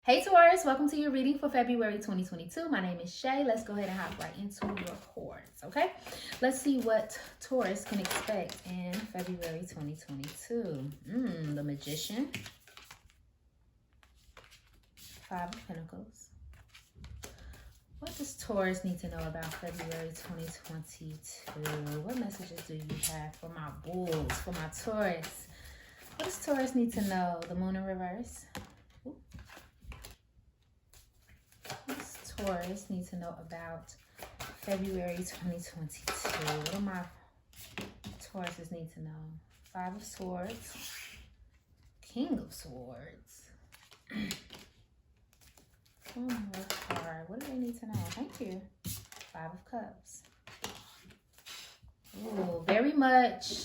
Hey Taurus, welcome to your reading for February 2022. My name is Shay. Let's go ahead and hop right into your cards, okay? Let's see what Taurus can expect in February 2022. The Magician, Five of Pentacles. What does Taurus need to know about February 2022? What messages do you have for my bulls, for my Taurus? What does Taurus need to know? The Moon in reverse. Taurus need to know about February 2022. What do my Tauruses need to know? Five of Swords, King of Swords. One more card. What do they need to know? Thank you. Five of Cups. Ooh, very much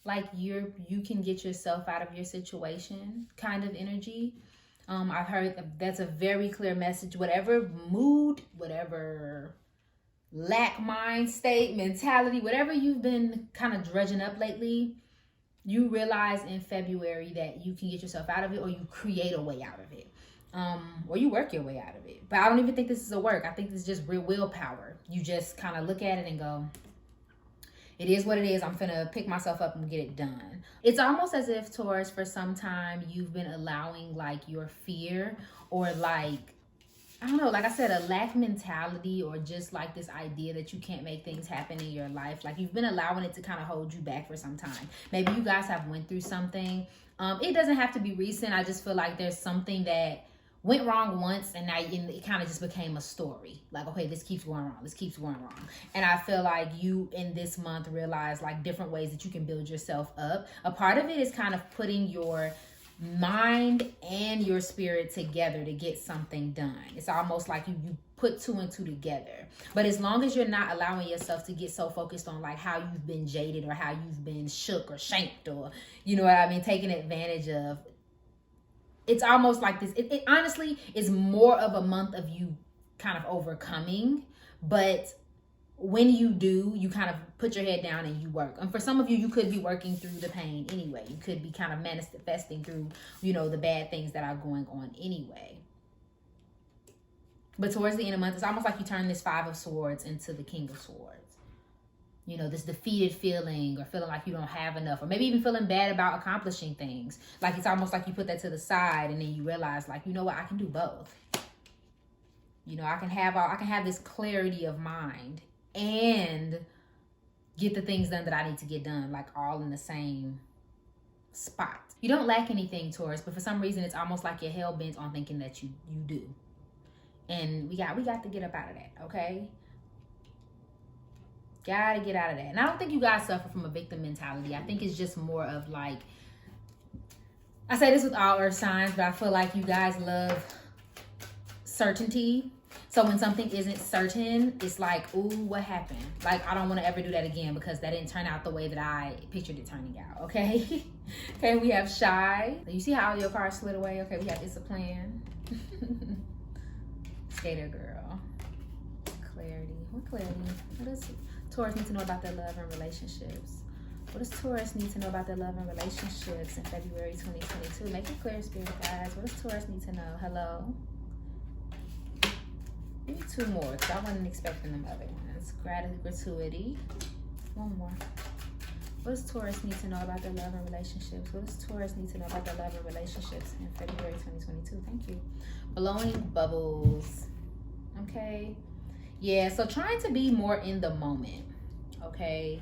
like you can get yourself out of your situation kind of energy. I've heard that's a very clear message. Whatever mood, whatever lack mind state, mentality, whatever you've been kind of dredging up lately, you realize in February that you can get yourself out of it, or you create a way out of it, or you work your way out of it. But I don't even think this is a work. I think this is just real willpower. You just kind of look at it and go, it is what it is. I'm finna pick myself up and get it done. It's almost as if, Taurus, for some time you've been allowing like your fear, or like, I don't know, like I said, a lack mentality, or just like this idea that you can't make things happen in your life. Like you've been allowing it to kind of hold you back for some time. Maybe you guys have went through something. It doesn't have to be recent. I just feel like there's something that went wrong once, and now it kind of just became a story. Like, okay, this keeps going wrong. This keeps going wrong. And I feel like you in this month realize like different ways that you can build yourself up. A part of it is kind of putting your mind and your spirit together to get something done. It's almost like you put two and two together. But as long as you're not allowing yourself to get so focused on like how you've been jaded, or how you've been shook or shanked, or you know what I mean, taken advantage of, it's almost like this. It honestly is more of a month of you kind of overcoming. But when you do, you kind of put your head down and you work. And for some of you, you could be working through the pain anyway. You could be kind of manifesting through, you know, the bad things that are going on anyway. But towards the end of the month, it's almost like you turn this Five of Swords into the King of Swords. You know, this defeated feeling, or feeling like you don't have enough, or maybe even feeling bad about accomplishing things. Like it's almost like you put that to the side, and then you realize like, you know what, I can do both. You know, I can have this clarity of mind and get the things done that I need to get done, like all in the same spot. You don't lack anything, Taurus, but for some reason it's almost like you're hell bent on thinking that you do. And we got to get up out of that, okay? Gotta get out of that. And I don't think you guys suffer from a victim mentality. I think it's just more of like, I say this with all earth signs, but I feel like you guys love certainty. So when something isn't certain, it's like, ooh, what happened? Like, I don't want to ever do that again, because that didn't turn out the way that I pictured it turning out, okay? Okay, we have Shy. You see how all your cards slid away? Okay, we have It's a Plan. Skater Girl. Clarity. What clarity? What is it? Taurus need to know about their love and relationships. What does Taurus need to know about their love and relationships in February 2022? Make it clear, Spirit guides. What does Taurus need to know? Hello? Maybe two more, because I wasn't expecting them other ones. Gratuity. One more. What does Taurus need to know about their love and relationships? What does Taurus need to know about their love and relationships in February 2022? Thank you. Blowing bubbles. Okay. Yeah, so trying to be more in the moment, okay?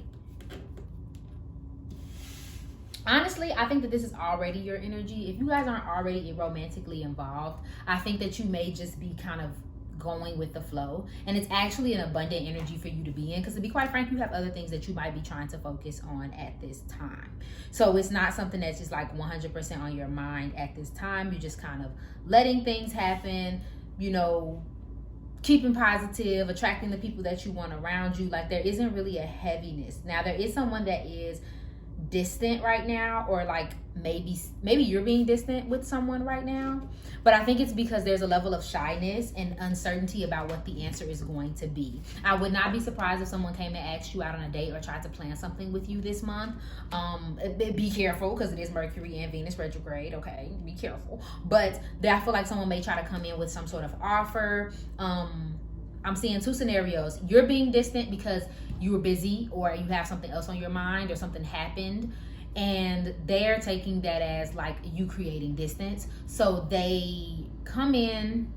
Honestly, I think that this is already your energy. If you guys aren't already romantically involved, I think that you may just be kind of going with the flow. And it's actually an abundant energy for you to be in, because to be quite frank, you have other things that you might be trying to focus on at this time. So it's not something that's just like 100% on your mind at this time. You're just kind of letting things happen, you know, keeping positive, attracting the people that you want around you. Like there isn't really a heaviness. Now there is someone that is distant right now, or like maybe you're being distant with someone right now. But I think it's because there's a level of shyness and uncertainty about what the answer is going to be. I would not be surprised if someone came and asked you out on a date or tried to plan something with you this month. Be careful, because it is Mercury and Venus retrograde. Okay, be careful. But I feel like someone may try to come in with some sort of offer. I'm seeing two scenarios. You're being distant because you were busy, or you have something else on your mind, or something happened, and they're taking that as like you creating distance. So they come in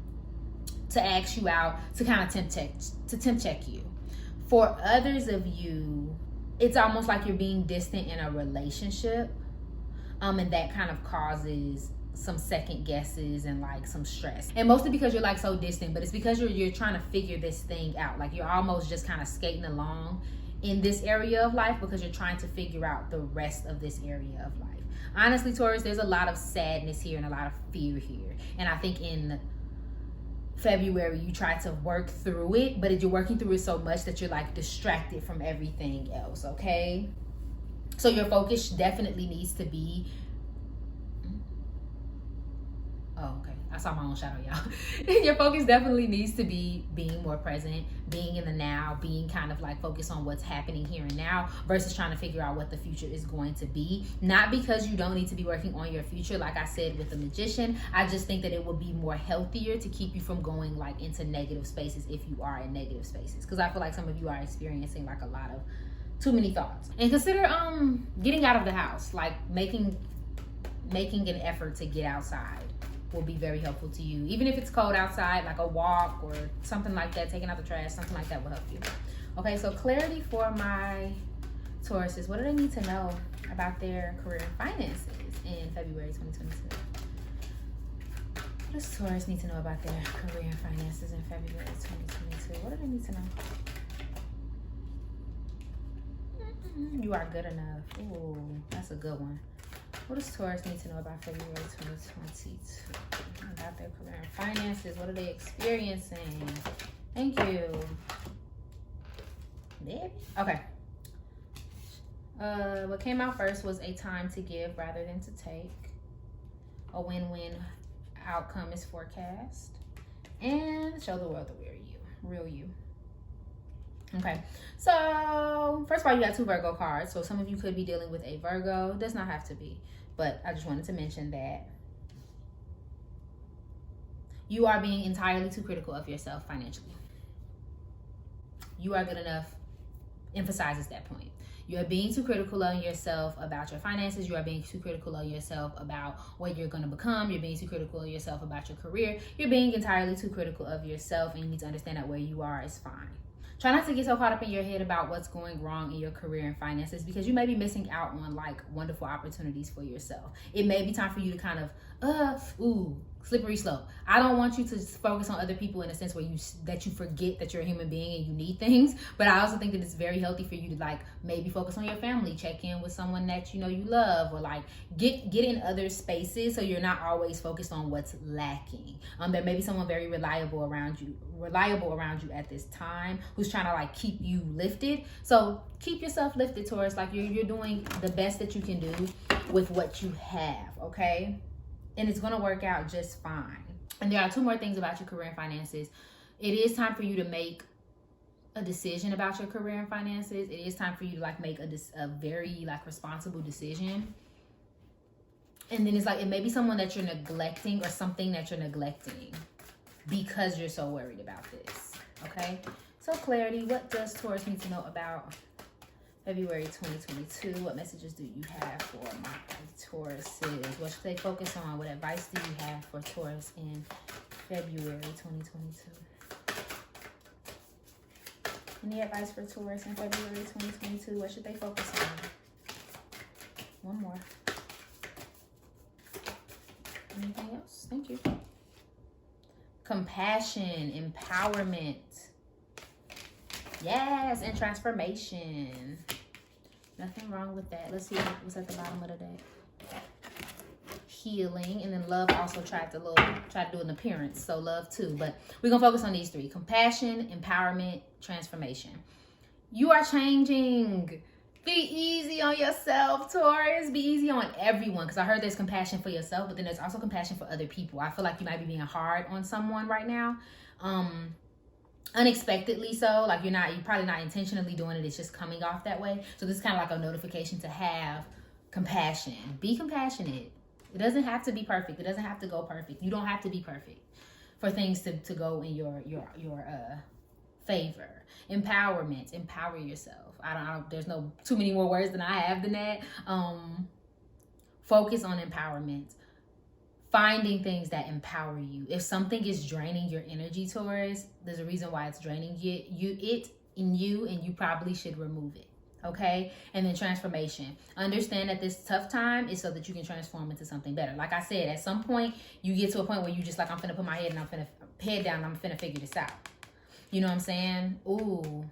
to ask you out to kind of tempt check you. For others of you, it's almost like you're being distant in a relationship, and that kind of causes some second guesses and like some stress, and mostly because you're like so distant. But it's because you're trying to figure this thing out. Like you're almost just kind of skating along in this area of life because you're trying to figure out the rest of this area of life. Honestly, Taurus, there's a lot of sadness here and a lot of fear here, and I think in February you try to work through it, but you're working through it so much that you're like distracted from everything else. Okay, so your focus definitely needs to be I saw my own shadow, y'all. Your focus definitely needs to be being more present, being in the now, being kind of like focused on what's happening here and now versus trying to figure out what the future is going to be. Not because you don't need to be working on your future, like I said with the Magician. I just think that it would be more healthier to keep you from going like into negative spaces if you are in negative spaces. Because I feel like some of you are experiencing like a lot of too many thoughts. And consider getting out of the house, like making an effort to get outside will be very helpful to you. Even if it's cold outside, like a walk or something like that, taking out the trash, something like that will help you. Okay, so clarity for my Tauruses. What do they need to know about their career and finances in February 2022? What does Taurus need to know about their career and finances in February 2022? What do they need to know? You are good enough. Ooh, that's a good one. What does Taurus need to know about February 2022? About their career and finances. What are they experiencing? Thank you. Baby. Okay. What came out first was a time to give rather than to take. A win-win outcome is forecast. And show the world the real you. Okay, so first of all, you got two Virgo cards. So some of you could be dealing with a Virgo. It does not have to be, but I just wanted to mention that you are being entirely too critical of yourself financially. You are good enough emphasizes that point. You are being too critical of yourself about your finances. You are being too critical of yourself about what you're going to become. You're being too critical of yourself about your career. You're being entirely too critical of yourself, and you need to understand that where you are is fine. Try not to get so caught up in your head about what's going wrong in your career and finances, because you may be missing out on like wonderful opportunities for yourself. It may be time for you to kind of, slippery slope. I don't want you to focus on other people in a sense where you forget that you're a human being and you need things. But I also think that it's very healthy for you to like maybe focus on your family, check in with someone that you know you love, or like get in other spaces so you're not always focused on what's lacking. There may be someone very reliable around you at this time who's trying to like keep you lifted. So keep yourself lifted, Taurus. Like you're doing the best that you can do with what you have, okay? And it's going to work out just fine. And there are two more things about your career and finances. It is time for you to make a decision about your career and finances. It is time for you to like make a very like responsible decision. And then it's like, it may be someone that you're neglecting or something that you're neglecting because you're so worried about this. Okay. So clarity, what does Taurus need to know about February 2022? What messages do you have for my Tauruses? What should they focus on? What advice do you have for Taurus in February 2022? Any advice for Taurus in February 2022? What should they focus on? One more. Anything else? Thank you. Compassion, empowerment. Yes, and transformation. Nothing wrong with that. Let's see what's at the bottom of the deck. Healing, and then love also tried to do an appearance. So love too, but we're gonna focus on these three: compassion, empowerment, transformation. You are changing. Be easy on yourself, Taurus. Be easy on everyone. Because I heard there's compassion for yourself, but then there's also compassion for other people. I feel like you might be being hard on someone right now. Unexpectedly so. Like you're probably not intentionally doing it. It's just coming off that way. So this is kind of like a notification to have compassion. Be compassionate. It doesn't have to be perfect. It doesn't have to go perfect. You don't have to be perfect for things to go in your favor. Empowerment. Empower yourself. I don't there's no too many more words than I have than that. Focus on empowerment. Finding things that empower you. If something is draining your energy, Taurus, there's a reason why it's draining it in you, and you probably should remove it. Okay? And then transformation. Understand that this tough time is so that you can transform into something better. Like I said, at some point you get to a point where you just like, I'm finna put my head down and I'm finna figure this out. You know what I'm saying? Ooh.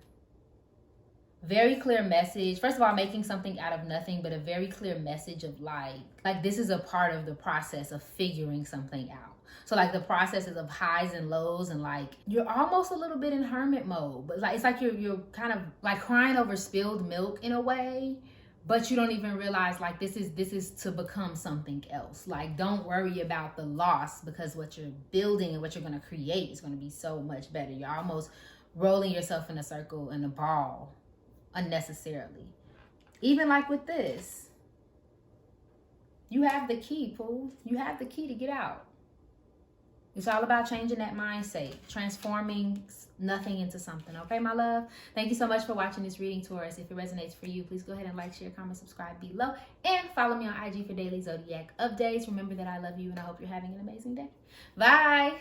Very clear message. First of all, making something out of nothing, but a very clear message of like this is a part of the process of figuring something out. So like the processes of highs and lows, and like you're almost a little bit in hermit mode, but like it's like you're kind of like crying over spilled milk in a way, but you don't even realize like this is to become something else. Like don't worry about the loss, because what you're building and what you're going to create is going to be so much better. You're almost rolling yourself in a circle and a ball unnecessarily. Even like with this, you have the key, Pooh. You have the key to get out. It's all about changing that mindset, transforming nothing into something. Okay, my love? Thank you so much for watching this reading, Taurus. If it resonates for you, please go ahead and like, share, comment, subscribe below, and follow me on IG for daily zodiac updates. Remember that I love you, and I hope you're having an amazing day. Bye.